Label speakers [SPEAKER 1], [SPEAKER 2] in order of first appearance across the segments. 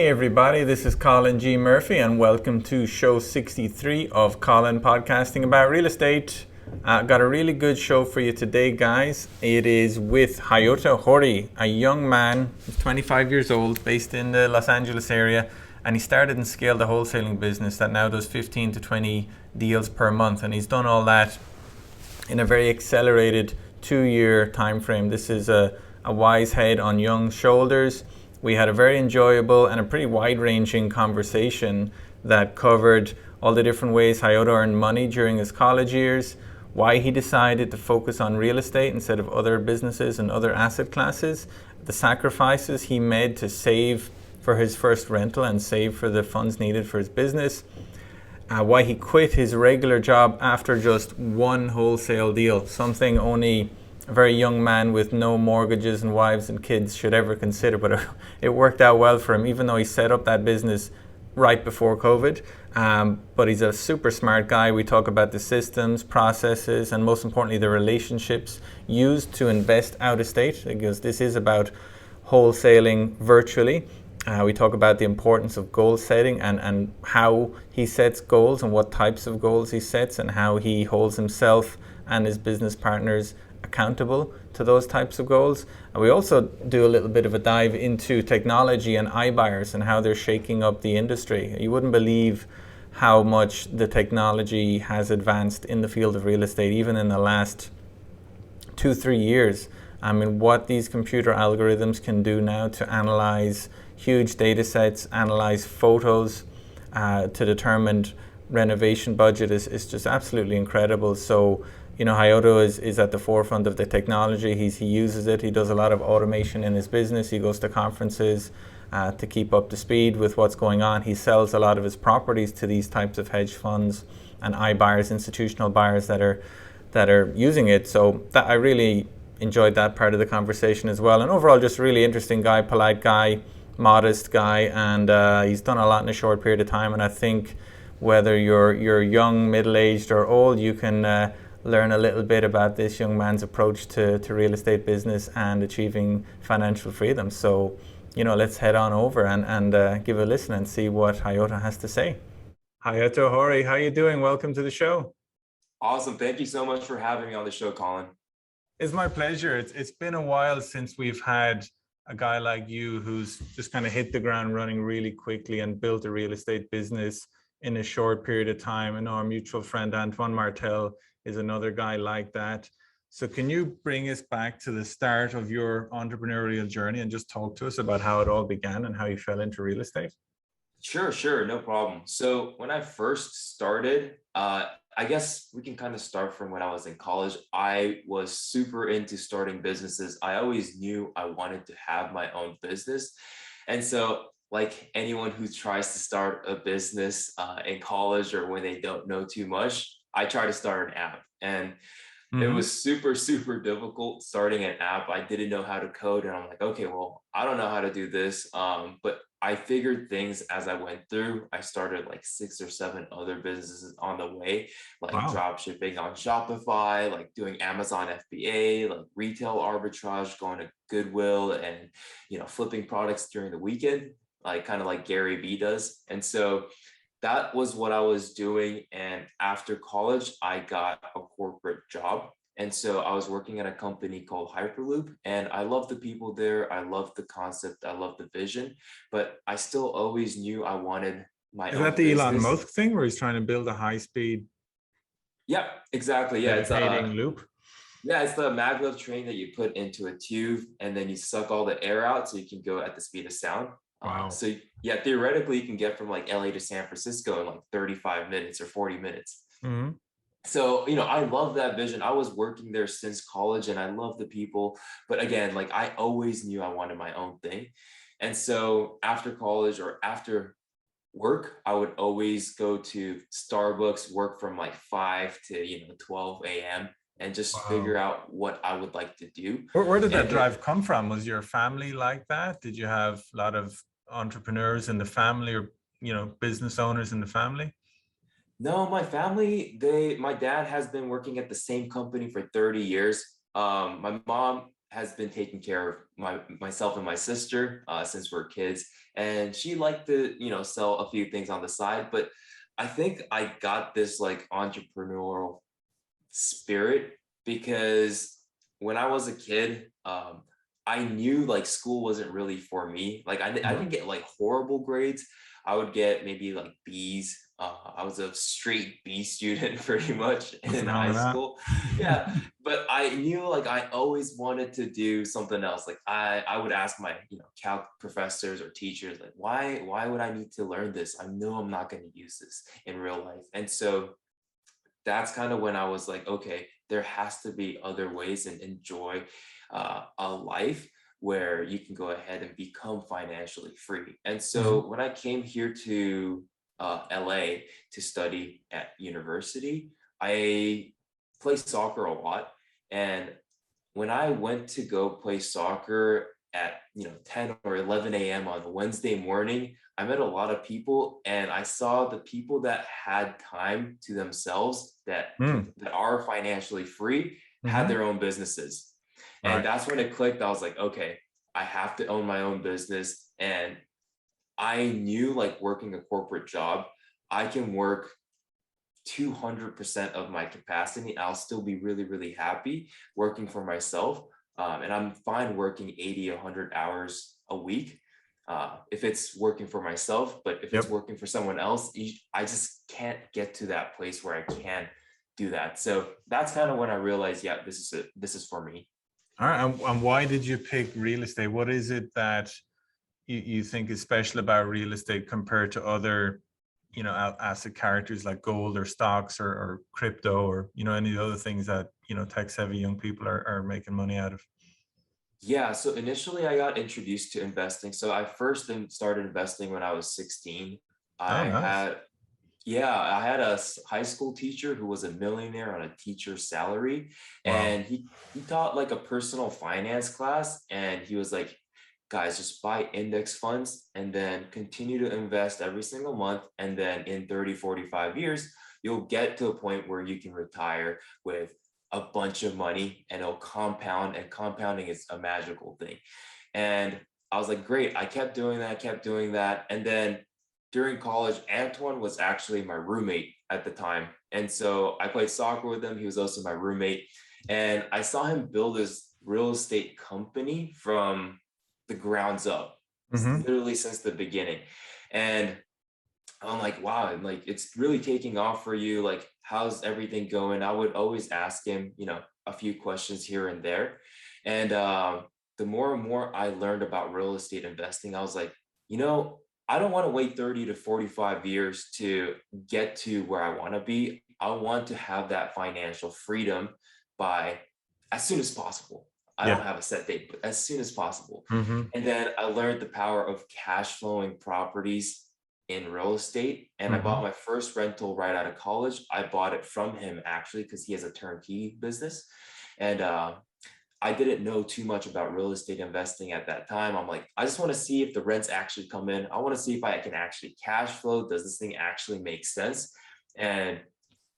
[SPEAKER 1] Hey everybody, this is Colin G. Murphy and welcome to show 63 of Colin Podcasting about real estate. Got a really good show for you today, guys. It is with Hayoto Hori, a young man, he's 25 years old, based in the Los Angeles area, and he started and scaled a wholesaling business that now does 15 to 20 deals per month, and he's done all that in a very accelerated 2-year time frame. This is a wise head on young shoulders. We had a very enjoyable and a pretty wide-ranging conversation that covered all the different ways Hayoto earned money during his college years, why he decided to focus on real estate instead of other businesses and other asset classes, the sacrifices he made to save for his first rental and save for the funds needed for his business, why he quit his regular job after just one wholesale deal, something only a very young man with no mortgages and wives and kids should ever consider, but it worked out well for him, even though he set up that business right before COVID. But he's a super smart guy. We talk about the systems, processes, and most importantly, the relationships used to invest out of state, because this is about wholesaling virtually. We talk about the importance of goal setting and how he sets goals and what types of goals he sets and how he holds himself and his business partners accountable to those types of goals. And we also do a little bit of a dive into technology and iBuyers and how they're shaking up the industry. You wouldn't believe how much the technology has advanced in the field of real estate, even in the last 2-3 years. I mean, what these computer algorithms can do now to analyze huge data sets, analyze photos, to determine renovation budget is just absolutely incredible. So, you know, Hayoto is at the forefront of the technology. He uses it. He does a lot of automation in his business. He goes to conferences to keep up to speed with what's going on. He sells a lot of his properties to these types of hedge funds and iBuyers, institutional buyers that are using it. So that I really enjoyed that part of the conversation as well. And overall, just a really interesting guy, polite guy, modest guy, and he's done a lot in a short period of time. And I think whether you're young, middle-aged, or old, you can learn a little bit about this young man's approach to real estate business and achieving financial freedom. So, you know, let's head on over and give a listen and see what Hayoto has to say. Hayoto Hori, how you doing? Welcome to the show.
[SPEAKER 2] Awesome. Thank you so much for having me on the show, Colin.
[SPEAKER 1] It's my pleasure. It's been a while since we've had a guy like you who's just kind of hit the ground running really quickly and built a real estate business in a short period of time. I know our mutual friend Antoine Martel is another guy like that. So can you bring us back to the start of your entrepreneurial journey and just talk to us about how it all began and how you fell into real estate?
[SPEAKER 2] Sure, no problem. So when I first started, I guess we can kind of start from when I was in college. I was super into starting businesses. I always knew I wanted to have my own business. And so like anyone who tries to start a business in college or when they don't know too much, I tried to start an app, and it was super difficult starting an app. I didn't know how to code, and I'm like, okay, well, I don't know how to do this. But I figured things as I went through. I started like 6 or 7 other businesses on the way, like drop shipping on Shopify, like doing Amazon FBA, like retail arbitrage, going to Goodwill, and flipping products during the weekend, like kind of like Gary Vee does. And so that was what I was doing. And after college, I got a corporate job. And so I was working at a company called Hyperloop, and I love the people there. I love the concept. I love the vision, but I still always knew I wanted my own
[SPEAKER 1] Is that the
[SPEAKER 2] business.
[SPEAKER 1] Elon Musk thing where he's trying to build a high-speed
[SPEAKER 2] Yep, exactly. Yeah, it's
[SPEAKER 1] loop?
[SPEAKER 2] Yeah, it's the maglev train that you put into a tube, and then you suck all the air out so you can go at the speed of sound.
[SPEAKER 1] Wow.
[SPEAKER 2] So yeah, theoretically, you can get from like LA to San Francisco in like 35 minutes or 40 minutes.
[SPEAKER 1] Mm-hmm.
[SPEAKER 2] So, I love that vision. I was working there since college and I love the people. But again, like I always knew I wanted my own thing. And so after college or after work, I would always go to Starbucks, work from like 5 to 12 a.m. and just figure out what I would like to do.
[SPEAKER 1] Where did that drive come from? Was your family like that? Did you have a lot of entrepreneurs in the family or, business owners in the family?
[SPEAKER 2] No, my family, my dad has been working at the same company for 30 years. My mom has been taking care of myself and my sister since we're kids, and she liked to, sell a few things on the side. But I think I got this like entrepreneurial spirit because when I was a kid, I knew like school wasn't really for me. Like I
[SPEAKER 1] Mhm.
[SPEAKER 2] didn't get like horrible grades. I would get maybe like B's. I was a straight B student pretty much
[SPEAKER 1] Nothing
[SPEAKER 2] in
[SPEAKER 1] wrong
[SPEAKER 2] high
[SPEAKER 1] with that.
[SPEAKER 2] school. Yeah, but I knew like I always wanted to do something else. Like I would ask my calc professors or teachers like why would I need to learn this? I know I'm not going to use this in real life. And so that's kind of when I was like, okay, there has to be other ways and enjoy a life where you can go ahead and become financially free. And
[SPEAKER 1] Mhm.
[SPEAKER 2] so when I came here to LA to study at university, I play soccer a lot. And when I went to go play soccer at 10 or 11 a.m. on a Wednesday morning, I met a lot of people, and I saw the people that had time to themselves
[SPEAKER 1] Mm.
[SPEAKER 2] that are financially free had
[SPEAKER 1] Mhm.
[SPEAKER 2] their own businesses. And
[SPEAKER 1] Right.
[SPEAKER 2] that's when it clicked. I was like, okay, I have to own my own business. And I knew like working a corporate job, I can work 200% of my capacity. I'll still be really, really happy working for myself. And I'm fine working 80, 100 hours a week if it's working for myself. But if it's
[SPEAKER 1] Yep.
[SPEAKER 2] working for someone else, I just can't get to that place where I can do that. So that's kind of when I realized, yeah, this is it. This is for me.
[SPEAKER 1] All right. And why did you pick real estate? What is it that you think is special about real estate compared to other, asset characters like gold or stocks or crypto or, any of the other things that, tech savvy young people are making money out of?
[SPEAKER 2] Yeah, so initially I got introduced to investing. So I first started investing when I was 16. I
[SPEAKER 1] Oh, nice.
[SPEAKER 2] had Yeah, I had a high school teacher who was a millionaire on a teacher's salary,
[SPEAKER 1] Wow.
[SPEAKER 2] and he taught like a personal finance class, and he was like, guys, just buy index funds and then continue to invest every single month, and then in 30, 45 years, you'll get to a point where you can retire with a bunch of money and it'll compound, and compounding is a magical thing. And I was like, great. I kept doing that. And then during college, Antoine was actually my roommate at the time. And so I played soccer with him. He was also my roommate. And I saw him build his real estate company from the grounds up,
[SPEAKER 1] Mm-hmm.
[SPEAKER 2] literally since the beginning. And I'm like, wow, and like it's really taking off for you. Like, how's everything going? I would always ask him, a few questions here and there. And the more and more I learned about real estate investing, I was like, I don't want to wait 30 to 45 years to get to where I want to be. I want to have that financial freedom by as soon as possible. I don't
[SPEAKER 1] Yeah.
[SPEAKER 2] have a set date, but as soon as possible.
[SPEAKER 1] Mm-hmm.
[SPEAKER 2] And then I learned the power of cash flowing properties in real estate. And I
[SPEAKER 1] Mm-hmm.
[SPEAKER 2] bought my first rental right out of college. I bought it from him actually because he has a turnkey business. And I didn't know too much about real estate investing at that time. I'm like, I just want to see if the rents actually come in. I want to see if I can actually cash flow. Does this thing actually make sense? And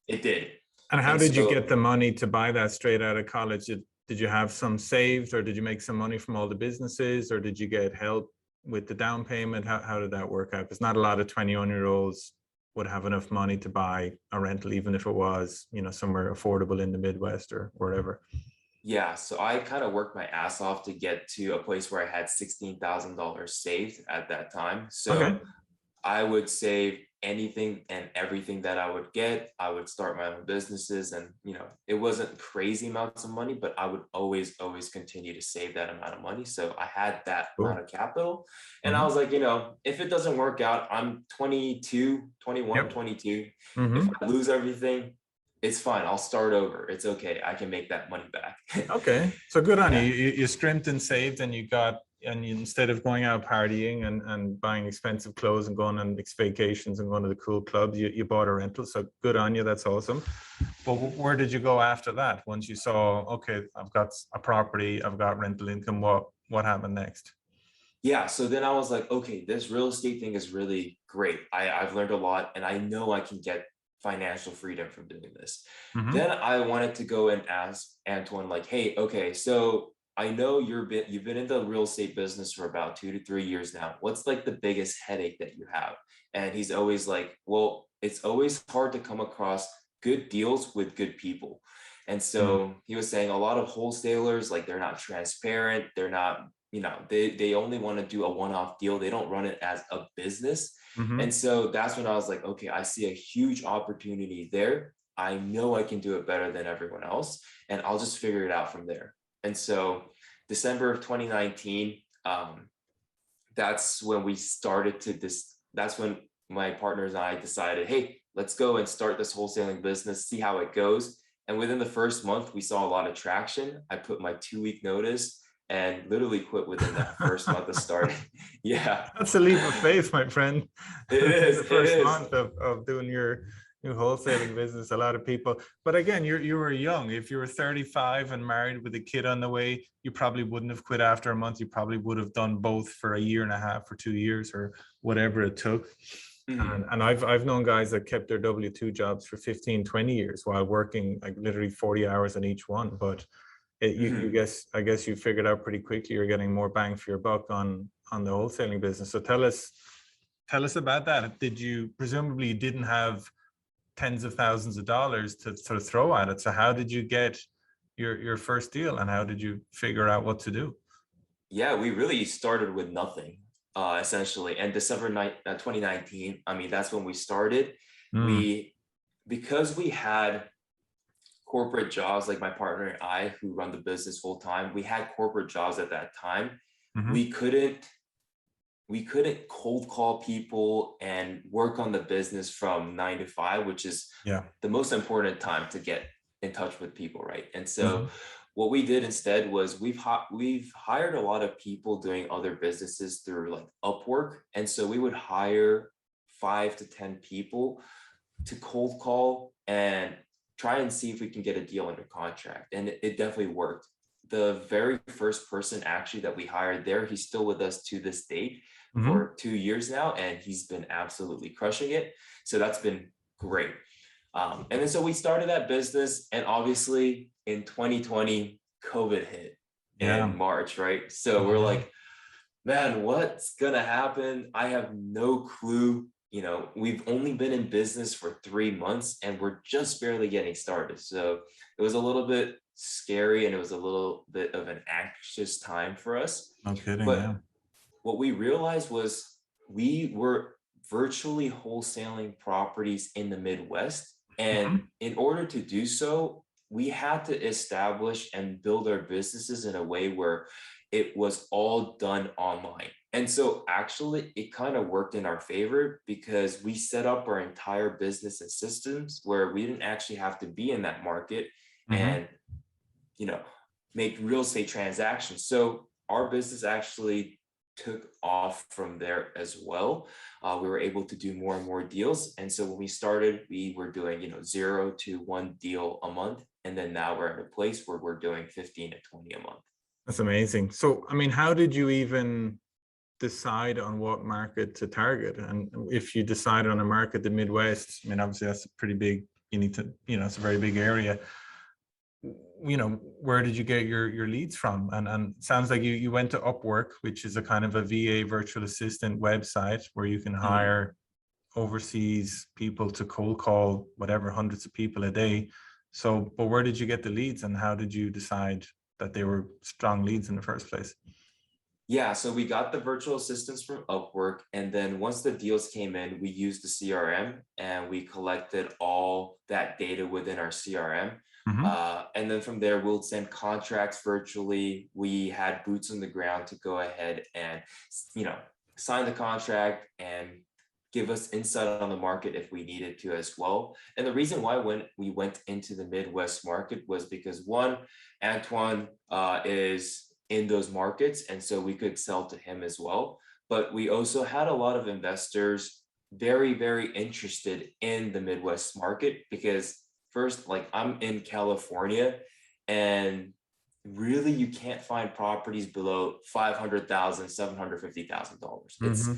[SPEAKER 2] it did.
[SPEAKER 1] And how
[SPEAKER 2] And
[SPEAKER 1] did you
[SPEAKER 2] so,
[SPEAKER 1] get the money to buy that straight out of college? Did you have some saved, or did you make some money from all the businesses, or did you get help with the down payment? How did that work out? Because not a lot of 21-year-olds would have enough money to buy a rental, even if it was, somewhere affordable in the Midwest or wherever.
[SPEAKER 2] yeah, so I kind of worked my ass off to get to a place where I had $16,000 saved at that time.
[SPEAKER 1] Okay.
[SPEAKER 2] So I would save anything and everything that I would get. I would start my own businesses, and it wasn't crazy amounts of money, but I would always continue to save that amount of money. So I had that amount
[SPEAKER 1] Cool.
[SPEAKER 2] of capital. And I
[SPEAKER 1] Mm-hmm.
[SPEAKER 2] was like, if it doesn't work out, I'm 22, 21,
[SPEAKER 1] Yep.
[SPEAKER 2] 22. If
[SPEAKER 1] Mm-hmm.
[SPEAKER 2] I lose everything, it's fine. I'll start over. It's okay. I can make that money back.
[SPEAKER 1] Okay, so good on you.
[SPEAKER 2] Yeah.
[SPEAKER 1] You scrimped and saved, and instead of going out partying and buying expensive clothes and going on vacations and going to the cool clubs, you bought a rental. So good on you. That's awesome. But where did you go after that? Once you saw, okay, I've got a property, I've got rental income. What happened next?
[SPEAKER 2] Yeah, so then I was like, okay, this real estate thing is really great. I've learned a lot, and I know I can get financial freedom from doing this.
[SPEAKER 1] Mm-hmm.
[SPEAKER 2] Then I wanted to go and ask Antoine, like, hey, okay, so I know you've been in the real estate business for about 2 to 3 years now. What's like the biggest headache that you have? And he's always like, well, it's always hard to come across good deals with good people. And
[SPEAKER 1] Mm.
[SPEAKER 2] so he was saying a lot of wholesalers, like they're not transparent. They're not, they only want to do a one-off deal. They don't run it as a business.
[SPEAKER 1] Mm-hmm.
[SPEAKER 2] And so that's when I was like, okay, I see a huge opportunity there. I know I can do it better than everyone else, and I'll just figure it out from there. And so December of 2019, that's when we started to that's when my partners and I decided, hey, let's go and start this wholesaling business, see how it goes. And within the first month, we saw a lot of traction. I put my 2 week notice and literally quit within that first month of starting. Yeah,
[SPEAKER 1] That's a leap of faith, my friend.
[SPEAKER 2] it
[SPEAKER 1] In
[SPEAKER 2] is.
[SPEAKER 1] the
[SPEAKER 2] It
[SPEAKER 1] first
[SPEAKER 2] is.
[SPEAKER 1] month of doing your new wholesaling business, a lot of people. But again, you were young. If you were 35 and married with a kid on the way, you probably wouldn't have quit after a month. You probably would have done both for a year and a half or 2 years or whatever it took.
[SPEAKER 2] Mhm.
[SPEAKER 1] And I've known guys that kept their W-2 jobs for 15, 20 years while working like literally 40 hours on each one. But
[SPEAKER 2] Mhm.
[SPEAKER 1] I guess you figured out pretty quickly you're getting more bang for your buck on the wholesaling business. So tell us about that. Did you presumably you didn't have tens of thousands of dollars to sort of throw at it? So how did you get your first deal, and how did you figure out what to do?
[SPEAKER 2] Yeah, we really started with nothing, essentially. And 2019, I mean, that's when we started.
[SPEAKER 1] Mm,
[SPEAKER 2] We, because we had corporate jobs, like my partner and I, who run the business full time, we had corporate jobs at that time.
[SPEAKER 1] mm-hmm.
[SPEAKER 2] We couldn't, we couldn't cold call people and work on the business from 9 to 5, which is
[SPEAKER 1] Yeah.
[SPEAKER 2] the most important time to get in touch with people, right? And so
[SPEAKER 1] Mm-hmm.
[SPEAKER 2] what we did instead was we've hired a lot of people doing other businesses through like Upwork. And so we would hire 5 to 10 people to cold call and try and see if we can get a deal under contract. And it definitely worked. The very first person actually that we hired there, he's still with us to this date
[SPEAKER 1] Mm-hmm.
[SPEAKER 2] for 2 years now, and he's been absolutely crushing it. So that's been great. And then so we started that business, and obviously in 2020, COVID hit in
[SPEAKER 1] Yeah.
[SPEAKER 2] March, right? So we're
[SPEAKER 1] Mm-hmm.
[SPEAKER 2] like, man, what's gonna happen? I have no clue. We've only been in business for 3 months and we're just barely getting started. So it was a little bit scary and it was a little bit of an anxious time for us.
[SPEAKER 1] No kidding. Yeah.
[SPEAKER 2] But what we realized was we were virtually wholesaling properties in the Midwest. And
[SPEAKER 1] Mm-hmm.
[SPEAKER 2] in order to do so, we had to establish and build our businesses in a way where it was all done online. And so actually it kind of worked in our favor because we set up our entire business and systems where we didn't actually have to be in that market
[SPEAKER 1] Mm-hmm.
[SPEAKER 2] and, you know, make real estate transactions. So our business actually took off from there as well. We were able to do more and more deals. And so when we started, we were doing, 0 to 1 deal a month. And then now we're at a place where we're doing 15 to 20 a month.
[SPEAKER 1] That's amazing. So, I mean, how did you even decide on what market to target? And if you decide on a market, the Midwest, I mean, obviously that's a pretty big, you need to, it's a very big area. Where did you get your leads from? And it sounds like you went to Upwork, which is a kind of a VA virtual assistant website where you can
[SPEAKER 2] Mhm.
[SPEAKER 1] hire overseas people to cold call whatever hundreds of people a day. So, but where did you get the leads, and how did you decide that they were strong leads in the first place?
[SPEAKER 2] Yeah, so we got the virtual assistants from Upwork. And then once the deals came in, we used the CRM and we collected all that data within our CRM.
[SPEAKER 1] Mm-hmm.
[SPEAKER 2] And then from there, we'll send contracts virtually. We had boots on the ground to go ahead and, you know, sign the contract and give us insight on the market if we needed to as well. And the reason why when we went into the Midwest market was because one, Antoine is in those markets, and so we could sell to him as well. But we also had a lot of investors very, very interested in the Midwest market because first, like I'm in California, and really you can't find properties below $500,000, $750,000.
[SPEAKER 1] Mm-hmm.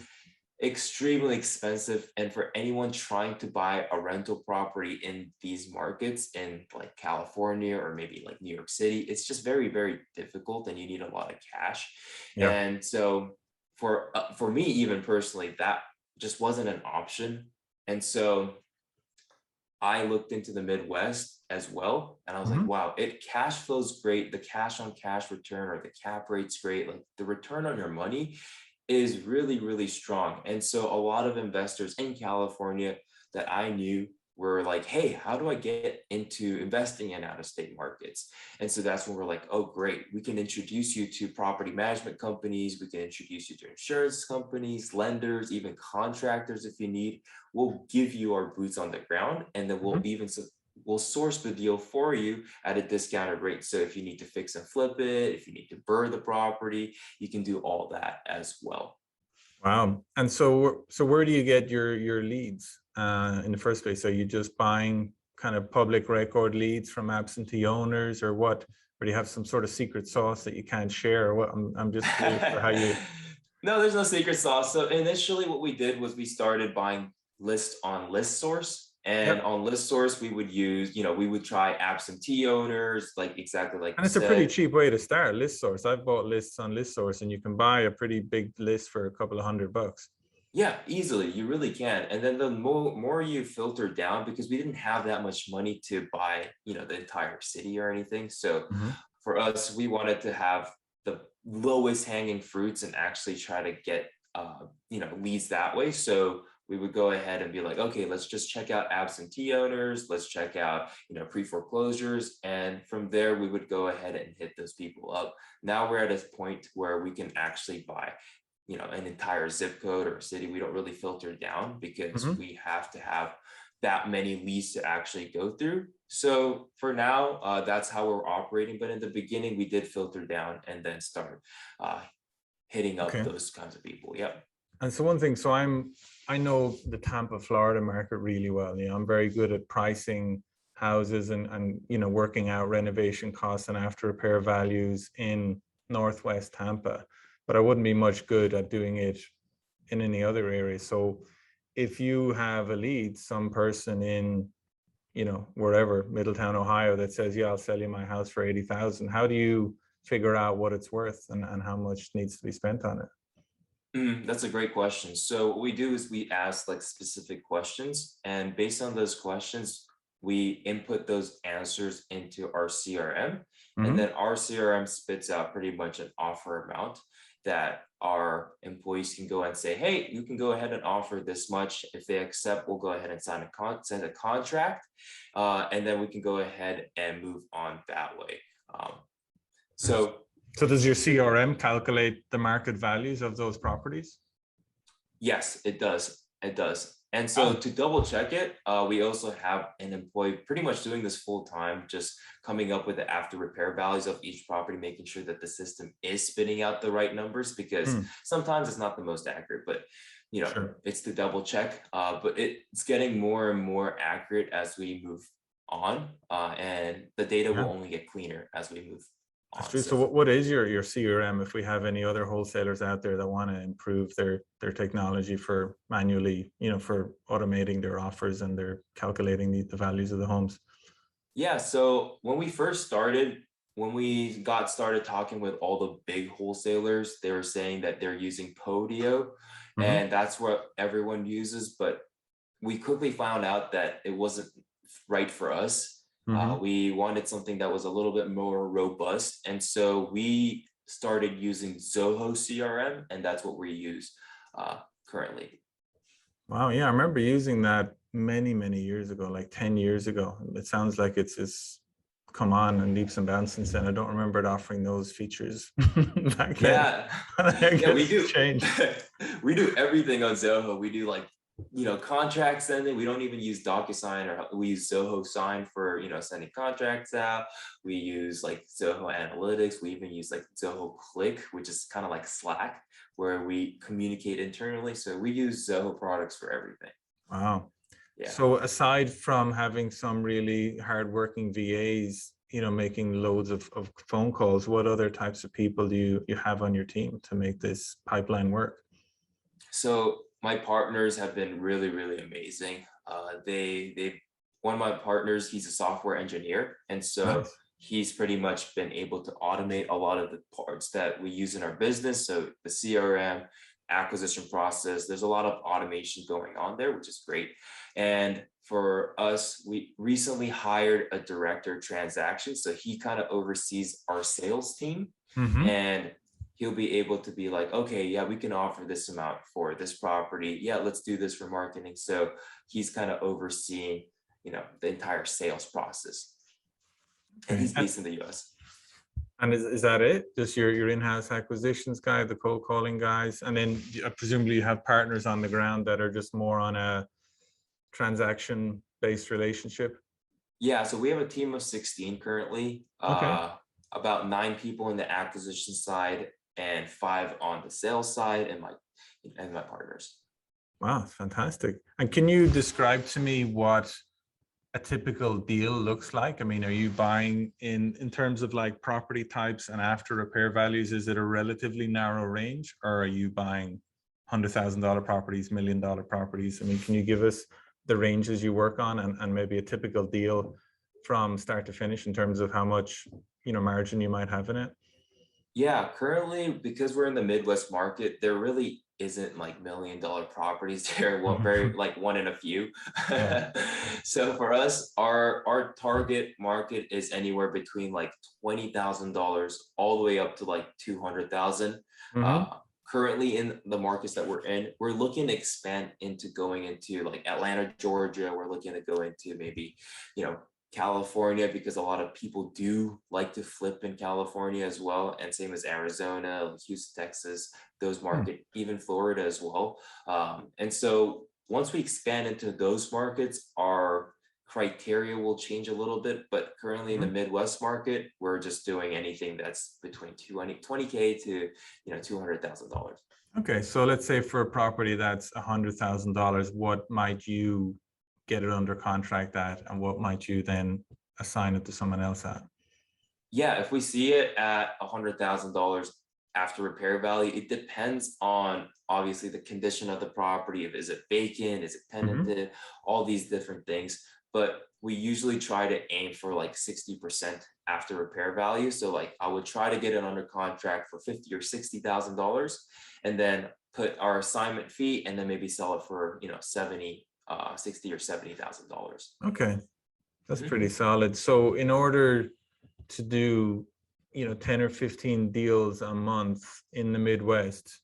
[SPEAKER 2] extremely expensive. And for anyone trying to buy a rental property in these markets in like California or maybe like New York City, it's just very, very difficult and you need a lot of cash.
[SPEAKER 1] Yeah.
[SPEAKER 2] And so for me, even personally, that just wasn't an option. And so I looked into the Midwest as well. And I was like,
[SPEAKER 1] Hmm.
[SPEAKER 2] wow, it cash flows great. The cash on cash return or the cap rate's great. Like the return on your money is really, really strong. And so a lot of investors in California that I knew were like, hey, how do I get into investing in out of state markets? And so that's when we're like, oh, great. We can introduce you to property management companies. We can introduce you to insurance companies, lenders, even contractors if you need. We'll give you our boots on the ground, and then
[SPEAKER 1] Hmm.
[SPEAKER 2] we'll source the deal for you at a discounted rate. So if you need to fix and flip it, if you need to burn the property, you can do all that as well.
[SPEAKER 1] Wow. And so where do you get your leads in the first place? Are you just buying kind of public record leads from absentee owners, or what? Or do you have some sort of secret sauce that you can't share? Or what? I'm just curious for how you.
[SPEAKER 2] No, there's no secret sauce. So initially what we did was we started buying list on list source. And
[SPEAKER 1] Yep.
[SPEAKER 2] on list source, we would use, we would try absentee owners, like exactly like
[SPEAKER 1] And
[SPEAKER 2] you
[SPEAKER 1] it's a pretty
[SPEAKER 2] said.
[SPEAKER 1] cheap way to start, list source. I've bought lists on list source, and you can buy a pretty big list for a couple of $100.
[SPEAKER 2] Yeah, easily. You really can. And then the more you filter down, because we didn't have that much money to buy, the entire city or anything. So
[SPEAKER 1] Hmm.
[SPEAKER 2] for us, we wanted to have the lowest hanging fruits and actually try to get, leads that way. So we would go ahead and be like, okay, let's just check out absentee owners. Let's check out, pre-foreclosures. And from there, we would go ahead and hit those people up. Now we're at a point where we can actually buy an entire zip code or a city. We don't really filter down because
[SPEAKER 1] Hmm.
[SPEAKER 2] we have to have that many leads to actually go through. So for now, that's how we're operating. But in the beginning, we did filter down and then start uh, hitting up
[SPEAKER 1] Okay.
[SPEAKER 2] those kinds of people. Yep.
[SPEAKER 1] And so one thing, so I know the Tampa, Florida market really well. I'm very good at pricing houses and working out renovation costs and after repair values in Northwest Tampa, but I wouldn't be much good at doing it in any other area. So if you have a lead, some person in, wherever, Middletown, Ohio, that says, yeah, I'll sell you my house for 80,000, how do you figure out what it's worth and how much needs to be spent on it?
[SPEAKER 2] That's a great question. So what we do is we ask like specific questions, and based on those questions, we input those answers into our CRM, and
[SPEAKER 1] Hmm.
[SPEAKER 2] then our CRM spits out pretty much an offer amount that our employees can go and say, hey, you can go ahead and offer this much. If they accept, we'll go ahead and send a contract, and then we can go ahead and move on that way. Um, so
[SPEAKER 1] So does your
[SPEAKER 2] to
[SPEAKER 1] CRM calculate the market values of those properties?
[SPEAKER 2] Yes, it does. It does. And so
[SPEAKER 1] Oh.
[SPEAKER 2] to double check it, we also have an employee pretty much doing this full time, just coming up with the after repair values of each property, making sure that the system is spitting out the right numbers, because
[SPEAKER 1] Hmm.
[SPEAKER 2] sometimes it's not the most accurate, but
[SPEAKER 1] Sure.
[SPEAKER 2] it's the double check. But it's getting more and more accurate as we move on, and the data will
[SPEAKER 1] Yeah,
[SPEAKER 2] only get cleaner as we move
[SPEAKER 1] that's
[SPEAKER 2] on.
[SPEAKER 1] true. So
[SPEAKER 2] So
[SPEAKER 1] what is your CRM, if we have any other wholesalers out there that want to improve their technology for manually, for automating their offers and they're calculating the values of the homes?
[SPEAKER 2] yeah, so when we first started, when we got started talking with all the big wholesalers, they were saying that they're using Podio,
[SPEAKER 1] Hmm.
[SPEAKER 2] and that's what everyone uses. But we quickly found out that it wasn't right for us.
[SPEAKER 1] Hmm.
[SPEAKER 2] We wanted something that was a little bit more robust. And so we started using Zoho CRM, and that's what we use currently.
[SPEAKER 1] Wow. Yeah, I remember using that many years ago, like 10 years ago. It sounds like it's come on in leaps and bounds since then. I don't remember it offering those features back then.
[SPEAKER 2] Yeah,
[SPEAKER 1] I
[SPEAKER 2] yeah, we
[SPEAKER 1] guess it's
[SPEAKER 2] do.
[SPEAKER 1] changed.
[SPEAKER 2] We do everything on Zoho. We do like, contract sending. We don't even use Docusign, or we use Zoho Sign for, sending contracts out. We use like Zoho Analytics. We even use like Zoho Click, which is kind of like Slack, where we communicate internally. So we use Zoho products for everything.
[SPEAKER 1] Wow.
[SPEAKER 2] Yeah.
[SPEAKER 1] So aside from having some really hardworking VAs, making loads of phone calls, what other types of people do you have on your team to make this pipeline work?
[SPEAKER 2] So my partners have been really, really amazing. One of my partners, he's a software engineer, and so
[SPEAKER 1] Nice.
[SPEAKER 2] he's pretty much been able to automate a lot of the parts that we use in our business. So the CRM acquisition process, there's a lot of automation going on there, which is great. And for us, we recently hired a director of transactions, so he kind of oversees our sales team,
[SPEAKER 1] Mm-hmm.
[SPEAKER 2] and he'll be able to be like, okay, yeah, we can offer this amount for this property. Yeah, let's do this for marketing. So he's kind of overseeing, the entire sales process. And
[SPEAKER 1] Okay.
[SPEAKER 2] he's based in the US.
[SPEAKER 1] And is that it? Just your in-house acquisitions guy, the cold calling guys, and then presumably you have partners on the ground that are just more on a transaction-based relationship.
[SPEAKER 2] Yeah, so we have a team of 16 currently,
[SPEAKER 1] Okay.
[SPEAKER 2] about 9 people in the acquisition side and 5 on the sales side, and my partners.
[SPEAKER 1] Wow, fantastic. And can you describe to me what a typical deal looks like? I mean, are you buying in terms of like property types and after repair values, is it a relatively narrow range, or are you buying $100,000 properties, $1 million properties? I mean, can you give us the ranges you work on and maybe a typical deal from start to finish in terms of how much, margin you might have in it?
[SPEAKER 2] Yeah, currently, because we're in the Midwest market, there really isn't like $1 million properties. They're very like one in a few.
[SPEAKER 1] Yeah.
[SPEAKER 2] So for us, our target market is anywhere between like $20,000 all the way up to like 200,000.
[SPEAKER 1] Mm-hmm.
[SPEAKER 2] Currently in the markets that we're in, we're looking to expand into going into like Atlanta, Georgia. We're looking to go into maybe, California, because a lot of people do like to flip in California as well, and same as Arizona, Houston, Texas, those market, even Florida as well. And so once we expand into those markets, our criteria will change a little bit, but currently in the Midwest market, we're just doing anything that's between 20K to $200,000.
[SPEAKER 1] Okay, so let's say for a property that's $100,000, what might you get it under contract at, and what might you then assign it to someone else at?
[SPEAKER 2] Yeah, if we see it at $100,000 after repair value, it depends on obviously the condition of the property. If is it vacant, is it tenanted, all these different things. But we usually try to aim for like 60% after repair value. So like I would try to get it under contract for $50,000 or $60,000, and then put our assignment fee, and then maybe sell it for 60 or $70,000.
[SPEAKER 1] Okay, that's pretty solid. So in order to do 10 or 15 deals a month in the Midwest,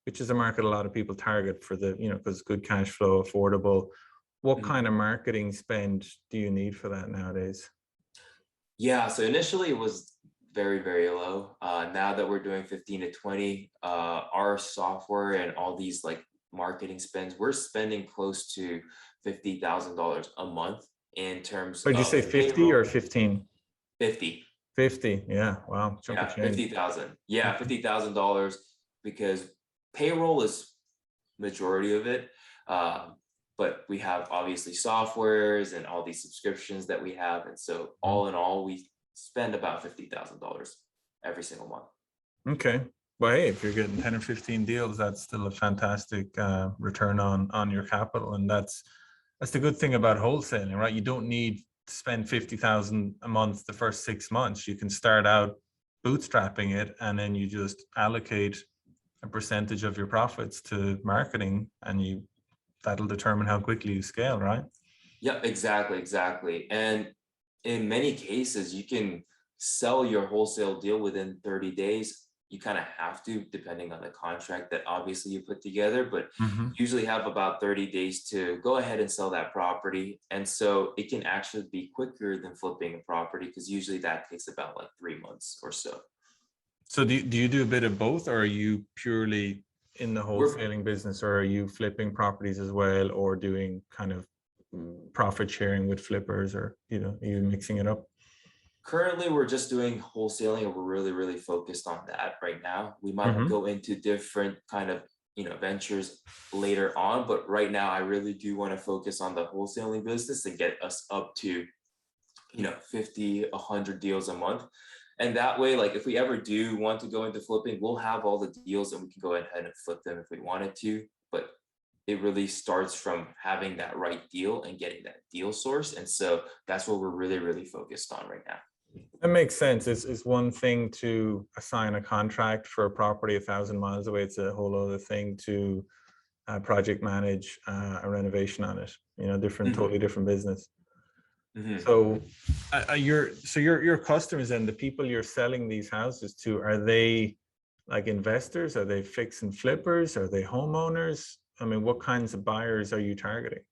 [SPEAKER 1] which is a market a lot of people target for the because good cash flow, affordable, what kind of marketing spend do you need for that nowadays?
[SPEAKER 2] Yeah, so initially it was very, very low. Now that we're doing 15 to 20, our software and all these like marketing spends, we're spending close to $50,000 a month in terms
[SPEAKER 1] Would you say
[SPEAKER 2] of
[SPEAKER 1] 50 or
[SPEAKER 2] payroll.
[SPEAKER 1] 15?
[SPEAKER 2] 50.
[SPEAKER 1] 50, yeah, wow, chunk of
[SPEAKER 2] Yeah,
[SPEAKER 1] change.
[SPEAKER 2] 50,000. Yeah, $50,000, because payroll is majority of it. But we have obviously softwares and all these subscriptions that we have. And so all in all, we spend about $50,000 every single month.
[SPEAKER 1] Okay. Well, hey, if you're getting 10 or 15 deals, that's still a fantastic return on your capital. And that's the good thing about wholesaling, right? You don't need to spend 50,000 a month the first 6 months. You can start out bootstrapping it, and then you just allocate a percentage of your profits to marketing, and that'll determine how quickly you scale, right?
[SPEAKER 2] Yeah, exactly. And in many cases, you can sell your wholesale deal within 30 days. You kind of have to, depending on the contract that obviously you put together, but usually have about 30 days to go ahead and sell that property. And so it can actually be quicker than flipping a property, because usually that takes about like 3 months or so.
[SPEAKER 1] So do you do a bit of both, or are you purely in the
[SPEAKER 2] We're
[SPEAKER 1] wholesaling business, or are you flipping properties as well, or doing kind of profit sharing with flippers, or are you mixing it up?
[SPEAKER 2] Currently, we're just doing wholesaling, and we're really, really focused on that right now. We might go into different kind of, ventures later on, but right now I really do want to focus on the wholesaling business and get us up to, 50, 100 deals a month. And that way, like if we ever do want to go into flipping, we'll have all the deals and we can go ahead and flip them if we wanted to. but it really starts from having that right deal and getting that deal source. And so that's what we're really, really focused on right now.
[SPEAKER 1] That makes sense. It's one thing to assign a contract for a property 1,000 miles away. It's a whole other thing to project manage a renovation on it. Totally different business. So, your customers and the people you're selling these houses to, are they like investors? Are they fix and flippers? Are they homeowners? I mean, what kinds of buyers are you targeting?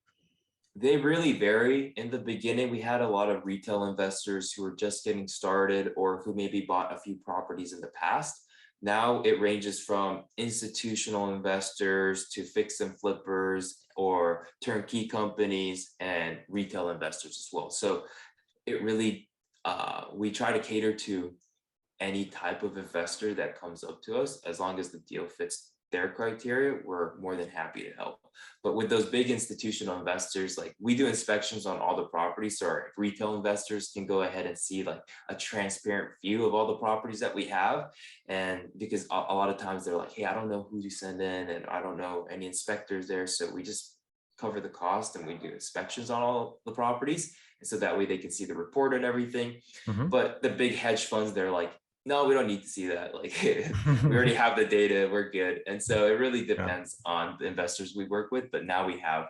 [SPEAKER 2] They really vary. In the beginning, we had a lot of retail investors who were just getting started or who maybe bought a few properties in the past. Now it ranges from institutional investors to fix and flippers or turnkey companies and retail investors as well. So it really, we try to cater to any type of investor that comes up to us. As long as the deal fits their criteria, we're more than happy to help. But with those big institutional investors, like we do inspections on all the properties, so our retail investors can go ahead and see like a transparent view of all the properties that we have. And because a lot of times they're like, hey, I don't know who to send in and I don't know any inspectors there. So we just cover the cost and we do inspections on all the properties. And so that way they can see the report and everything. But the big hedge funds, they're like, no, we don't need to see that. Like we already have the data, we're good. And so it really depends on the investors we work with. But now we have,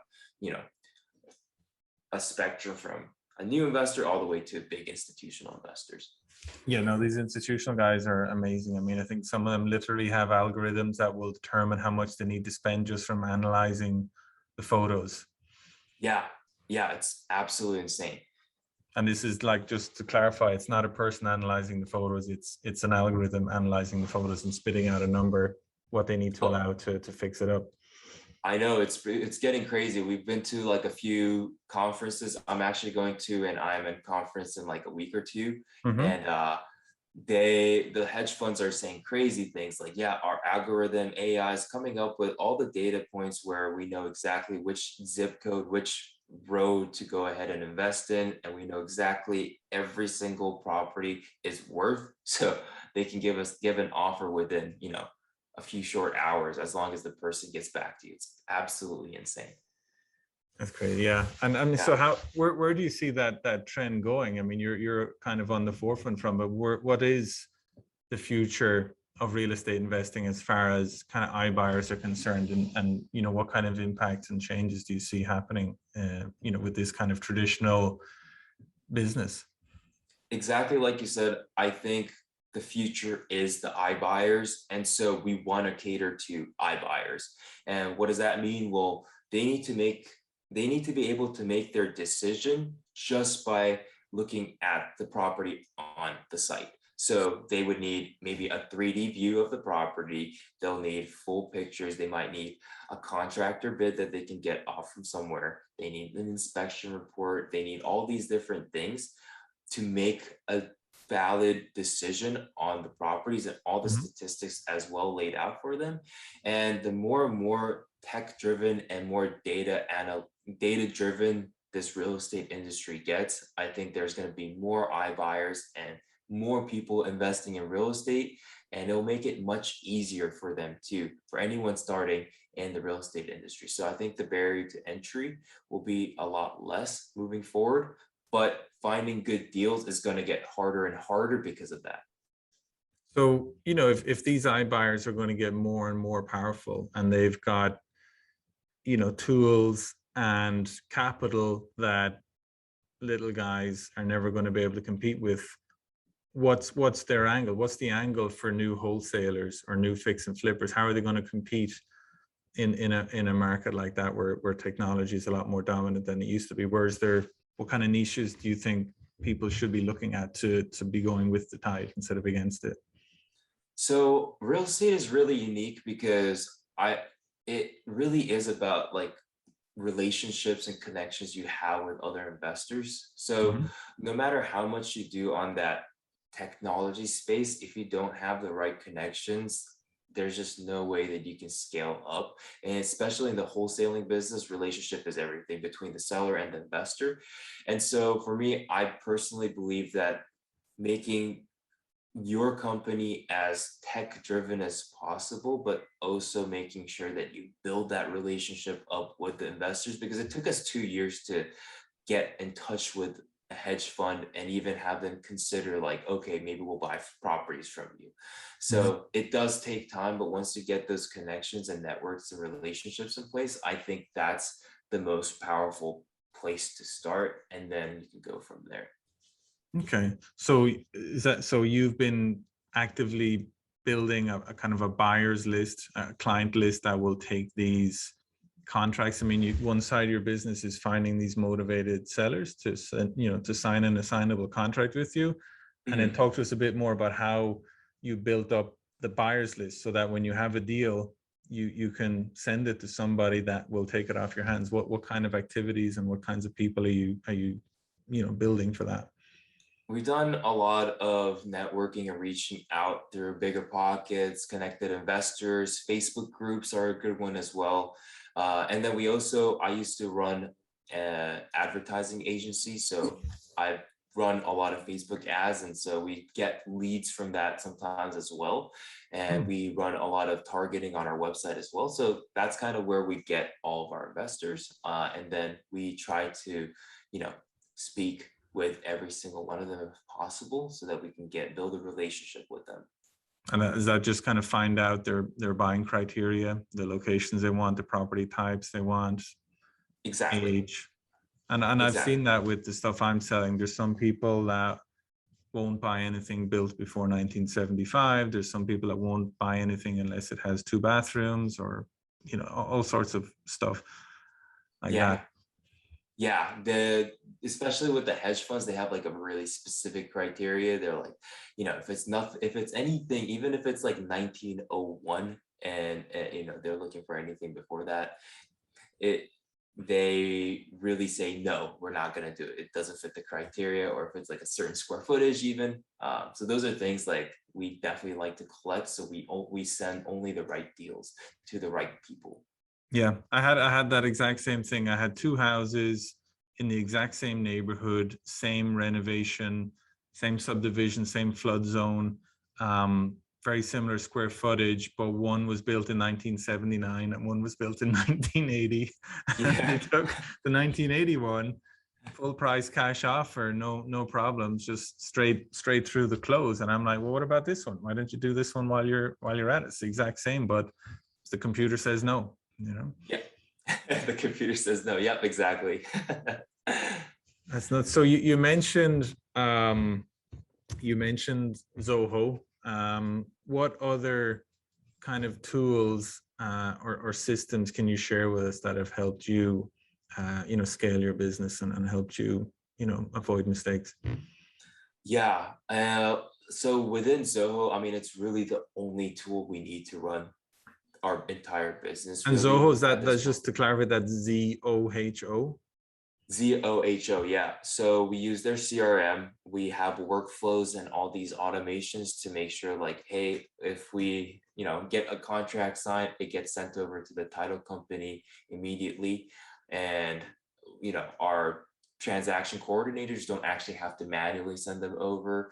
[SPEAKER 2] a spectrum from a new investor all the way to big institutional investors.
[SPEAKER 1] Yeah, no, these institutional guys are amazing. I mean, I think some of them literally have algorithms that will determine how much they need to spend just from analyzing the photos.
[SPEAKER 2] Yeah, it's absolutely insane.
[SPEAKER 1] And this is like, just to clarify, it's not a person analyzing the photos. It's an algorithm analyzing the photos and spitting out a number, what they need to allow to fix it up.
[SPEAKER 2] I know it's getting crazy. We've been to like a few conferences. I'm actually going to an IMN conference in like a week or two. And the hedge funds are saying crazy things like, yeah, our algorithm AI is coming up with all the data points where we know exactly which zip code, which road to go ahead and invest in, and we know exactly every single property is worth, so they can give an offer within a few short hours as long as the person gets back to you. It's absolutely insane.
[SPEAKER 1] That's crazy. Yeah. And so where do you see that trend going? I mean, you're kind of on the forefront from it. What is the future of real estate investing as far as kind of iBuyers are concerned, and what kind of impacts and changes do you see happening with this kind of traditional business?
[SPEAKER 2] Exactly like you said, I think the future is the iBuyers, and so we want to cater to iBuyers. And what does that mean? Well, they need to be able to make their decision just by looking at the property on the site. So they would need maybe a 3D view of the property. They'll need full pictures. They might need a contractor bid that they can get off from somewhere. They need an inspection report. They need all these different things to make a valid decision on the properties and all the statistics as well laid out for them. And the more and more tech driven and more data driven this real estate industry gets, I think there's going to be more iBuyers and more people investing in real estate, and it'll make it much easier for anyone starting in the real estate industry. So I think the barrier to entry will be a lot less moving forward, but finding good deals is going to get harder and harder because of that.
[SPEAKER 1] So, if these iBuyers are going to get more and more powerful and they've got, tools and capital that little guys are never going to be able to compete with, what's their angle? What's the angle for new wholesalers or new fix and flippers? How are they going to compete in a market like that where technology is a lot more dominant than it used to be? What kind of niches do you think people should be looking at to be going with the tide instead of against it?
[SPEAKER 2] So real estate is really unique because it really is about like relationships and connections you have with other investors. So no matter how much you do on that technology space, if you don't have the right connections, there's just no way that you can scale up. And especially in the wholesaling business, relationship is everything between the seller and the investor. And so for me, I personally believe that making your company as tech driven as possible, but also making sure that you build that relationship up with the investors, because it took us 2 years to get in touch with a hedge fund and even have them consider like, okay, maybe we'll buy properties from you.
[SPEAKER 1] Mhm.
[SPEAKER 2] So it does take time, but once you get those connections and networks and relationships in place, I think that's the most powerful place to start. And then you can go from there.
[SPEAKER 1] Okay. So is that so you've been actively building a kind of a buyer's list, a client list that will take these contracts? I mean, one side of your business is finding these motivated sellers to to sign an assignable contract with you. And then
[SPEAKER 2] Mhm.
[SPEAKER 1] talk to us a bit more about how you built up the buyer's list so that when you have a deal, you can send it to somebody that will take it off your hands. What kind of activities and what kinds of people are you building for that?
[SPEAKER 2] We've done a lot of networking and reaching out through bigger pockets, connected investors. Facebook groups are a good one as well. And then I used to run an advertising agency. So I run a lot of Facebook ads. And so we get leads from that sometimes as well. And
[SPEAKER 1] Hmm.
[SPEAKER 2] we run a lot of targeting on our website as well. So that's kind of where we get all of our investors. And then we try to, you know, speak with every single one of them if possible, so that we can build a relationship with them.
[SPEAKER 1] And is that just kind of find out their buying criteria, the locations they want, the property types they want,
[SPEAKER 2] Exactly.
[SPEAKER 1] age? And I've
[SPEAKER 2] Exactly.
[SPEAKER 1] seen that with the stuff I'm selling. There's some people that won't buy anything built before 1975. There's some people that won't buy anything unless it has 2 bathrooms, or all sorts of stuff like
[SPEAKER 2] Yeah.
[SPEAKER 1] that.
[SPEAKER 2] Yeah. Especially with the hedge funds, they have like a really specific criteria. They're like, if it's anything, even if it's like 1901 and they're looking for anything before that, it they really say no, we're not going to do it, it doesn't fit the criteria, or if it's like a certain square footage even. So those are things like we definitely like to collect, so we send only the right deals to the right people.
[SPEAKER 1] Yeah, I had that exact same thing. I had 2 houses in the exact same neighborhood, same renovation, same subdivision, same flood zone, very similar square footage, but one was built in 1979 and one was built in 1980. And they
[SPEAKER 2] Yeah.
[SPEAKER 1] took the 1981 full price cash offer, no problems, just straight through the close. And I'm like, well, what about this one? Why don't you do this one while you're at it? It's the exact same, but the computer says no.
[SPEAKER 2] Yeah. The computer says no. Yep, exactly.
[SPEAKER 1] That's not so. You mentioned Zoho. What other kind of tools or systems can you share with us that have helped you, scale your business and helped you, avoid mistakes?
[SPEAKER 2] Yeah. So within Zoho, I mean, it's really the only tool we need to run our entire business
[SPEAKER 1] And
[SPEAKER 2] really
[SPEAKER 1] Zoho, is
[SPEAKER 2] at this
[SPEAKER 1] that's
[SPEAKER 2] point.
[SPEAKER 1] just to clarify, that Zoho.
[SPEAKER 2] Zoho, yeah. So we use their CRM. We have workflows and all these automations to make sure, like, hey, if we, get a contract signed, it gets sent over to the title company immediately. And, our transaction coordinators don't actually have to manually send them over.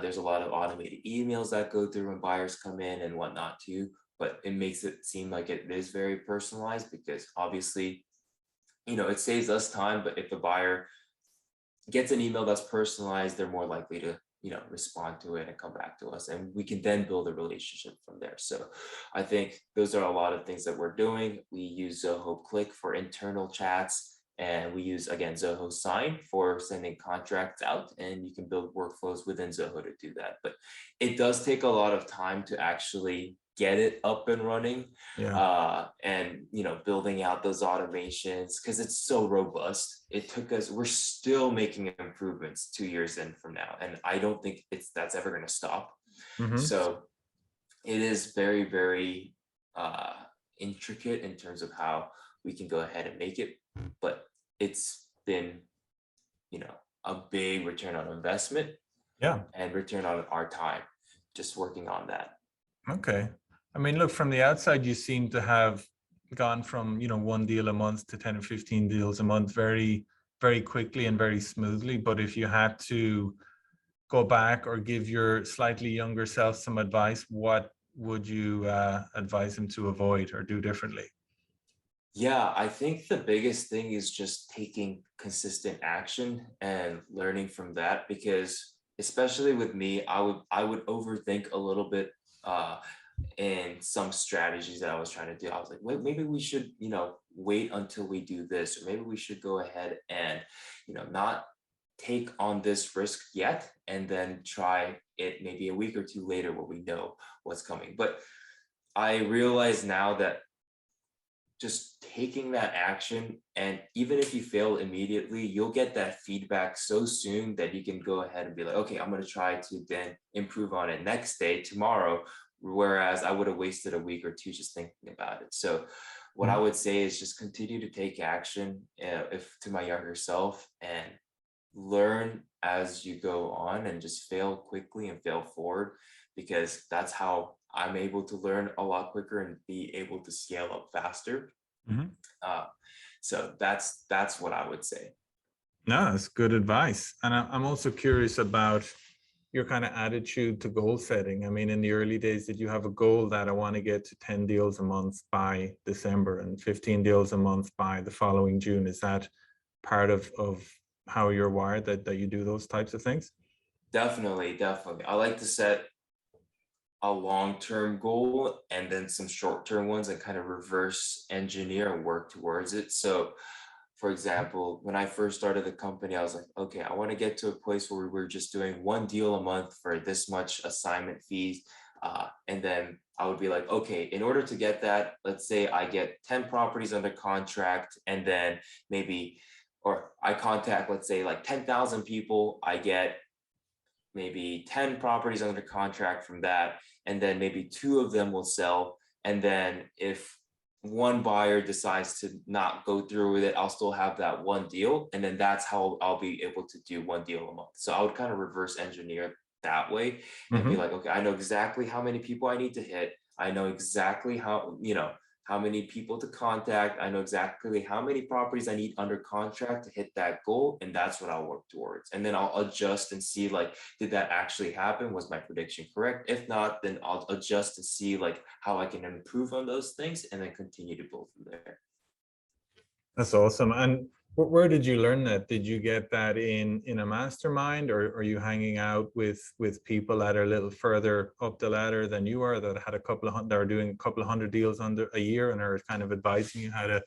[SPEAKER 2] There's a lot of automated emails that go through when buyers come in and whatnot too. But it makes it seem like it is very personalized, because obviously it saves us time, but if the buyer gets an email that's personalized, they're more likely to, respond to it and come back to us. And we can then build a relationship from there. So I think those are a lot of things that we're doing. We use Zoho Click for internal chats. And we use, again, Zoho Sign for sending contracts out. And you can build workflows within Zoho to do that. But it does take a lot of time to actually get it up and running,
[SPEAKER 1] Yeah.
[SPEAKER 2] and building out those automations, because it's so robust. We're still making improvements 2 years in from now, and I don't think that's ever going to stop.
[SPEAKER 1] Mm-hmm.
[SPEAKER 2] So it is very, very uh, intricate in terms of how we can go ahead and make it, but it's been you know a big return on investment
[SPEAKER 1] Yeah.
[SPEAKER 2] and return on our time just working on that.
[SPEAKER 1] Okay. I mean, look, from the outside, you seem to have gone from, one deal a month to 10 or 15 deals a month very, very quickly and very smoothly. But if you had to go back or give your slightly younger self some advice, what would you advise him to avoid or do differently?
[SPEAKER 2] Yeah, I think the biggest thing is just taking consistent action and learning from that, because especially with me, I would overthink a little bit uh in some strategies that I was trying to do. I was like, wait, maybe we should, wait until we do this, or maybe we should go ahead and, not take on this risk yet, and then try it maybe a week or two later when we know what's coming. But I realize now that just taking that action, and even if you fail immediately, you'll get that feedback so soon that you can go ahead and be like, okay, I'm going to try to then improve on it next day, tomorrow, whereas I would have wasted a week or two just thinking about it. So what I would say is just continue to take action, if to my younger self, and learn as you go on, and just fail quickly and fail forward, because that's how I'm able to learn a lot quicker and be able to scale up faster.
[SPEAKER 1] Mm-hmm.
[SPEAKER 2] Uh, so that's what I would say.
[SPEAKER 1] No, that's good advice. And I'm also curious about your kind of attitude to goal setting. I mean, in the early days, did you have a goal that I want to get to 10 deals a month by December and 15 deals a month by the following June? Is that part of how you're wired, that you do those types of things?
[SPEAKER 2] Definitely, definitely. I like to set a long-term goal and then some short-term ones, and kind of reverse engineer and work towards it. So for example, when I first started the company, I was like, okay, I want to get to a place where we're just doing one deal a month for this much assignment fees. And then I would be like, okay, in order to get that, let's say I get 10 properties under contract, and then maybe, or I contact, let's say like 10,000 people, I get maybe 10 properties under contract from that, and then maybe two of them will sell. And then if one buyer decides to not go through with it, I'll still have that one deal. And then that's how I'll be able to do one deal a month. So I would kind of reverse engineer that way and be
[SPEAKER 1] Mm-hmm.
[SPEAKER 2] like, okay, I know exactly how many people I need to hit. I know exactly how many people to contact. I know exactly how many properties I need under contract to hit that goal. And that's what I'll work towards. And then I'll adjust and see, like, did that actually happen? Was my prediction correct? If not, then I'll adjust and see like how I can improve on those things, and then continue to build from there.
[SPEAKER 1] That's awesome. And where did you learn that? Did you get that in a mastermind, or are you hanging out with people that are a little further up the ladder than you are, that had a couple of that are doing a couple of hundred deals under a year and are kind of advising you how to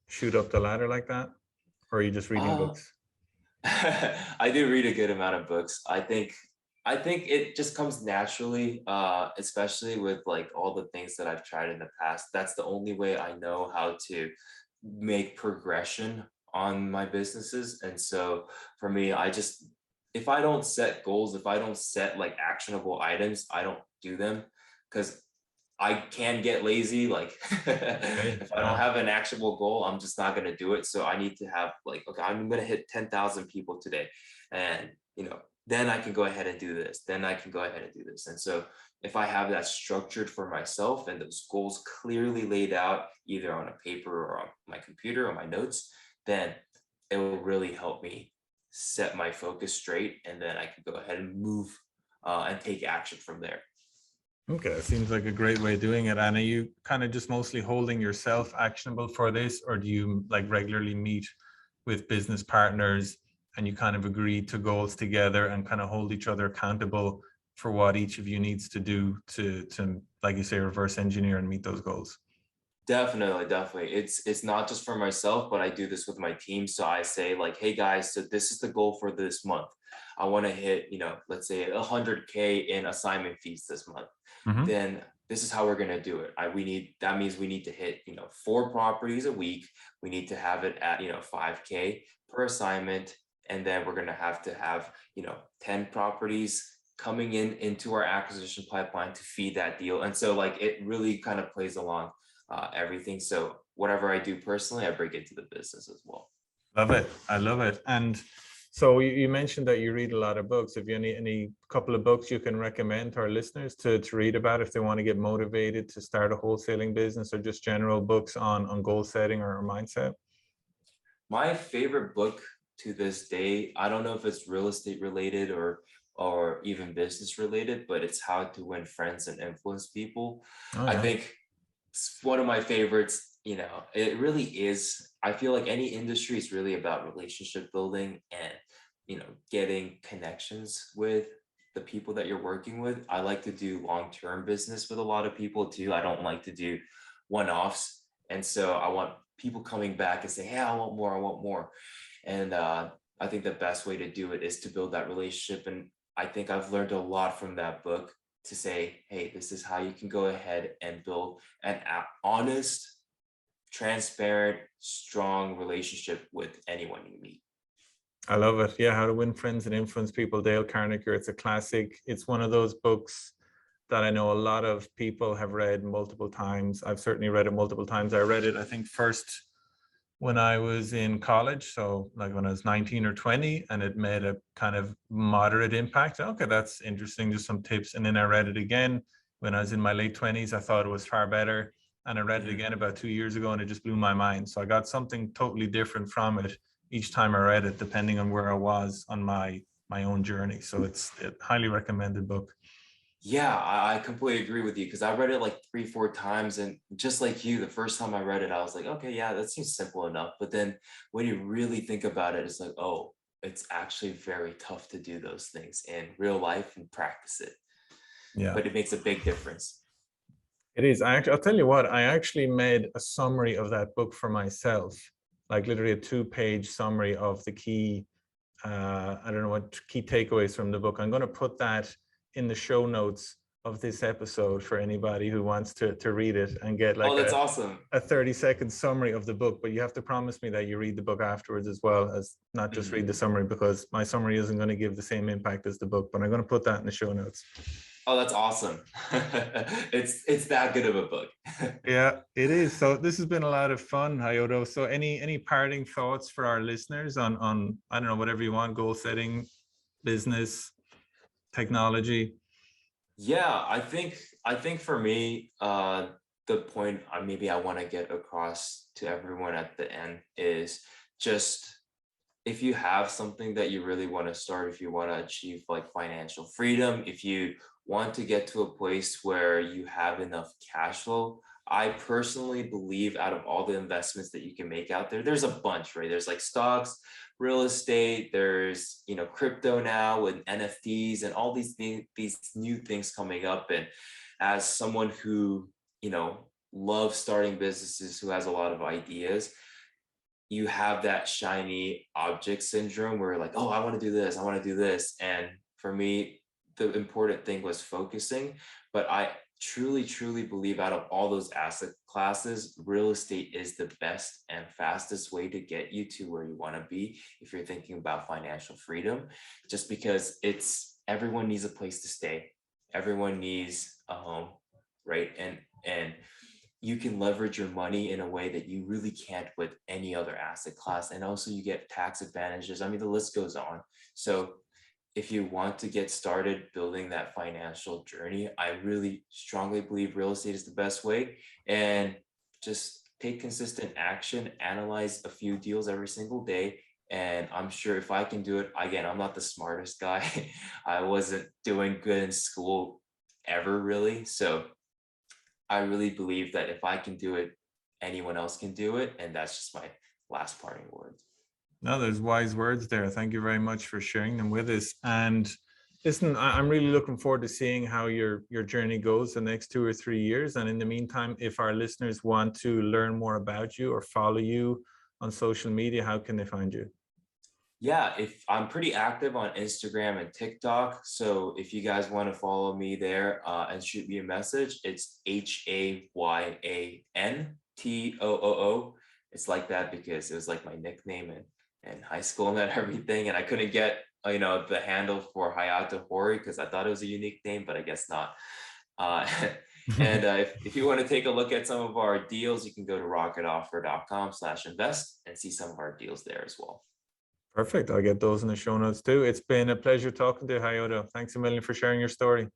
[SPEAKER 1] shoot up the ladder like that? Or are you just reading
[SPEAKER 2] Uh,
[SPEAKER 1] books?
[SPEAKER 2] I do read a good amount of books. I think it just comes naturally, especially with like all the things that I've tried in the past. That's the only way I know how to make progression on my businesses. And so for me, if I don't set goals, if I don't set like actionable items, I don't do them, because I can get lazy. Like
[SPEAKER 1] Okay.
[SPEAKER 2] if I don't
[SPEAKER 1] Yeah.
[SPEAKER 2] have an actionable goal, I'm just not going to do it. So I need to have like, okay, I'm going to hit 10,000 people today. And, then I can go ahead and do this. Then I can go ahead and do this. And so if I have that structured for myself and those goals clearly laid out, either on a paper or on my computer or my notes, then it will really help me set my focus straight. And then I can go ahead and move and take action from there.
[SPEAKER 1] Okay, it seems like a great way of doing it. And are you kind of just mostly holding yourself actionable for this, or do you like regularly meet with business partners and you kind of agree to goals together and kind of hold each other accountable for what each of you needs to do to like you say, reverse engineer and meet those goals?
[SPEAKER 2] Definitely, definitely. It's not just for myself, but I do this with my team. So I say like, hey guys, so this is the goal for this month. I want to hit, let's say 100K in assignment fees this month.
[SPEAKER 1] Mm-hmm.
[SPEAKER 2] Then this is how we're gonna do it. That means we need to hit, 4 properties a week. We need to have it at 5K per assignment, and then we're gonna have to have 10 properties coming into our acquisition pipeline to feed that deal. And so like it really kind of plays along everything. So whatever I do personally, I bring into the business as well.
[SPEAKER 1] Love it. I love it. And so you mentioned that you read a lot of books. Have you any couple of books you can recommend to our listeners to read about if they want to get motivated to start a wholesaling business, or just general books on goal setting or mindset?
[SPEAKER 2] My favorite book to this day, I don't know if it's real estate related or or even business related, but it's how to win friends and influence people.
[SPEAKER 1] Oh
[SPEAKER 2] I
[SPEAKER 1] yeah.
[SPEAKER 2] think it's one of my favorites. It really is. I feel like any industry is really about relationship building and, getting connections with the people that you're working with. I like to do long-term business with a lot of people too. I don't like to do one-offs. And so I want people coming back and say, hey, I want more, I want more. And I think the best way to do it is to build that relationship. And I think I've learned a lot from that book to say, hey, this is how you can go ahead and build an honest, transparent, strong relationship with anyone you meet.
[SPEAKER 1] I love it. Yeah, How to Win Friends and Influence People, Dale Carnegie. It's a classic. It's one of those books that I know a lot of people have read multiple times. I've certainly read it multiple times. I read it, I think, first when I was in college. So like when I was 19 or 20, and it made a kind of moderate impact. Okay, that's interesting. Just some tips. And then I read it again when I was in my late 20s. I thought it was far better. And I read it again about 2 years ago, and it just blew my mind. So I got something totally different from it each time I read it, depending on where I was on my own journey. So it's a highly recommended book.
[SPEAKER 2] Yeah, I completely agree with you because I read it like 3, 4 times. And just like you, the first time I read it, I was like, okay, yeah, that seems simple enough. But then when you really think about it, it's like, oh, it's actually very tough to do those things in real life and practice it.
[SPEAKER 1] Yeah.
[SPEAKER 2] But it makes a big difference.
[SPEAKER 1] It is. I'll tell you what, I actually made a summary of that book for myself, like literally a 2-page summary of the key, I don't know what key takeaways from the book. I'm going to put that in the show notes of this episode for anybody who wants to read it and get like
[SPEAKER 2] that's awesome.
[SPEAKER 1] a 30-second summary of the book. But you have to promise me that you read the book afterwards as well, as not just read the summary, because my summary isn't going to give the same impact as the book, but I'm going to put that in the show notes.
[SPEAKER 2] Oh, that's awesome. It's that good of a book.
[SPEAKER 1] Yeah, it is. So this has been a lot of fun, Hayoto. So any parting thoughts for our listeners on I don't know, whatever you want, goal setting, business, technology?
[SPEAKER 2] Yeah, I think for me, the point maybe I want to get across to everyone at the end is just, if you have something that you really want to start, if you want to achieve like financial freedom, if you want to get to a place where you have enough cash flow, I personally believe out of all the investments that you can make out there, there's a bunch, right? There's like stocks, real estate, there's, crypto now with NFTs and all these new things coming up. And as someone who, loves starting businesses, who has a lot of ideas, you have that shiny object syndrome where like, oh, I want to do this, I want to do this. And for me, the important thing was focusing. But I truly, truly believe out of all those asset classes, real estate is the best and fastest way to get you to where you want to be if you're thinking about financial freedom, just because everyone needs a place to stay. Everyone needs a home, right? And you can leverage your money in a way that you really can't with any other asset class. And also you get tax advantages. I mean, the list goes on. So if you want to get started building that financial journey, I really strongly believe real estate is the best way. And just take consistent action, analyze a few deals every single day. And I'm sure if I can do it, again, I'm not the smartest guy. I wasn't doing good in school ever really. So I really believe that if I can do it, anyone else can do it. And that's just my last parting words.
[SPEAKER 1] No, there's wise words there. Thank you very much for sharing them with us. And listen, I'm really looking forward to seeing how your journey goes the next 2 or 3 years. And in the meantime, if our listeners want to learn more about you or follow you on social media, how can they find you?
[SPEAKER 2] Yeah, if I'm pretty active on Instagram and TikTok. So if you guys want to follow me there and shoot me a message, it's HAYANTOOO. It's like that because it was like my nickname in high school and everything. And I couldn't get, the handle for Hayoto Hori because I thought it was a unique name, but I guess not. And if you want to take a look at some of our deals, you can go to rocketoffer.com/invest and see some of our deals there as well.
[SPEAKER 1] Perfect. I'll get those in the show notes too. It's been a pleasure talking to you, Hayoto. Thanks a million for sharing your story.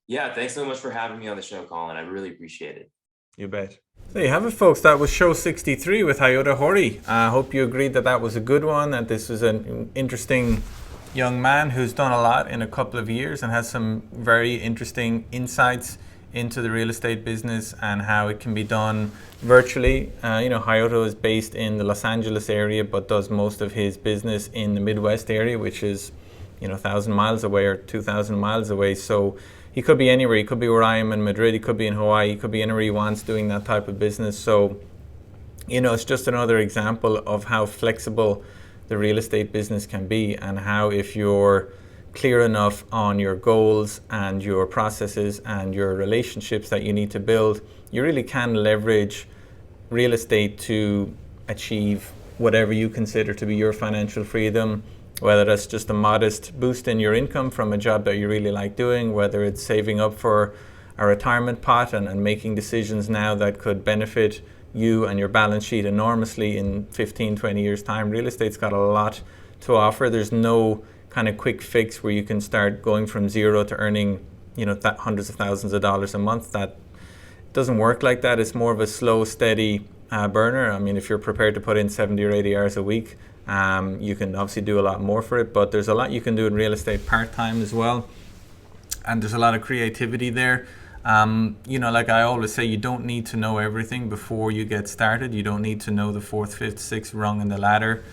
[SPEAKER 2] Yeah, thanks so much for having me on the show, Colin. I really appreciate it.
[SPEAKER 1] You bet. There you have it, folks. That was show 63 with Hayoto Hori. I hope you agreed that was a good one, that this was an interesting young man who's done a lot in a couple of years and has some very interesting insights into the real estate business and how it can be done virtually. Hayoto is based in the Los Angeles area, but does most of his business in the Midwest area, which is 1,000 miles away or 2,000 miles away. So he could be anywhere. He could be where I am in Madrid. He could be in Hawaii. He could be anywhere he wants doing that type of business. So, it's just another example of how flexible the real estate business can be, and how if you're clear enough on your goals and your processes and your relationships that you need to build, you really can leverage real estate to achieve whatever you consider to be your financial freedom, whether that's just a modest boost in your income from a job that you really like doing, whether it's saving up for a retirement pot and making decisions now that could benefit you and your balance sheet enormously in 15, 20 years time. Real estate's got a lot to offer. There's no kind of quick fix where you can start going from zero to earning, hundreds of thousands of dollars a month. That doesn't work like that. It's more of a slow, steady burner. I mean, if you're prepared to put in 70 or 80 hours a week, you can obviously do a lot more for it, but there's a lot you can do in real estate part-time as well. And there's a lot of creativity there. Like I always say, you don't need to know everything before you get started. You don't need to know the 4th, 5th, 6th rung in the ladder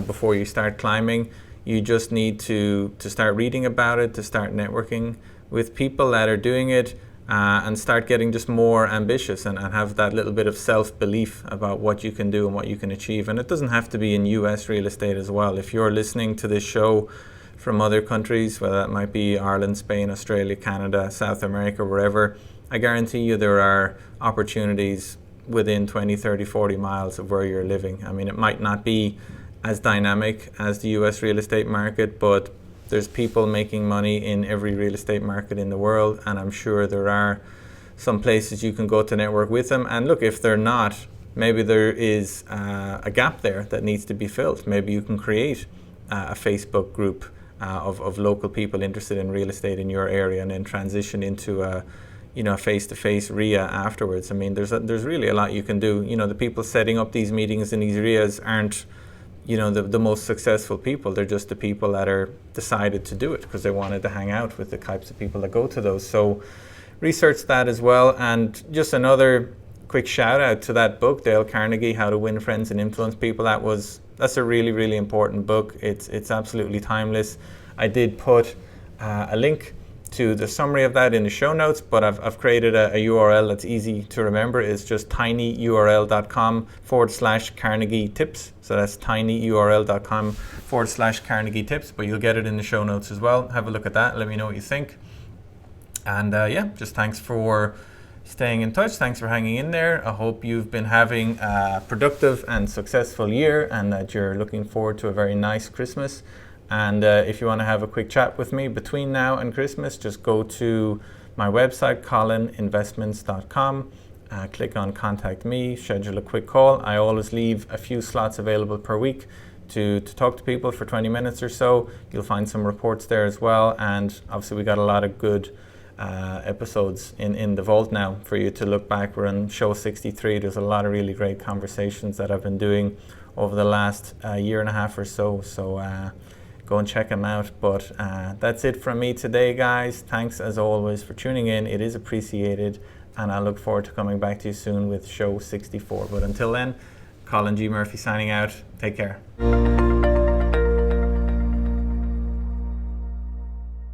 [SPEAKER 1] before you start climbing. You just need to start reading about it, to start networking with people that are doing it, and start getting just more ambitious and have that little bit of self-belief about what you can do and what you can achieve. And it doesn't have to be in US real estate as well. If you're listening to this show from other countries, whether that might be Ireland, Spain, Australia, Canada, South America, wherever, I guarantee you there are opportunities within 20, 30, 40 miles of where you're living. I mean, it might not be as dynamic as the US real estate market, but there's people making money in every real estate market in the world, and I'm sure there are some places you can go to network with them. And look, if they're not, maybe there is a gap there that needs to be filled. Maybe you can create a Facebook group of local people interested in real estate in your area, and then transition into a face-to-face RIA afterwards. I mean, there's really a lot you can do. The people setting up these meetings in these RIAs aren't the most successful people. They're just the people that are decided to do it because they wanted to hang out with the types of people that go to those. So research that as well. And just another quick shout out to that book, Dale Carnegie, How to Win Friends and Influence People. That's a really, really important book. It's absolutely timeless. I did put a link to the summary of that in the show notes, but I've created a URL that's easy to remember. It's just tinyurl.com/Carnegie tips. So that's tinyurl.com/Carnegie tips, but you'll get it in the show notes as well. Have a look at that. Let me know what you think. And just thanks for staying in touch. Thanks for hanging in there. I hope you've been having a productive and successful year, and that you're looking forward to a very nice Christmas. And if you want to have a quick chat with me between now and Christmas, just go to my website, colininvestments.com, click on Contact Me, schedule a quick call. I always leave a few slots available per week to talk to people for 20 minutes or so. You'll find some reports there as well. And obviously we got a lot of good episodes in the vault now for you to look back. We're on show 63. There's a lot of really great conversations that I've been doing over the last year and a half or so. So go and check them out. But that's it from me today, guys. Thanks as always for tuning in. It is appreciated, and I look forward to coming back to you soon with show 64. But until then, Colin G. Murphy signing out. Take care.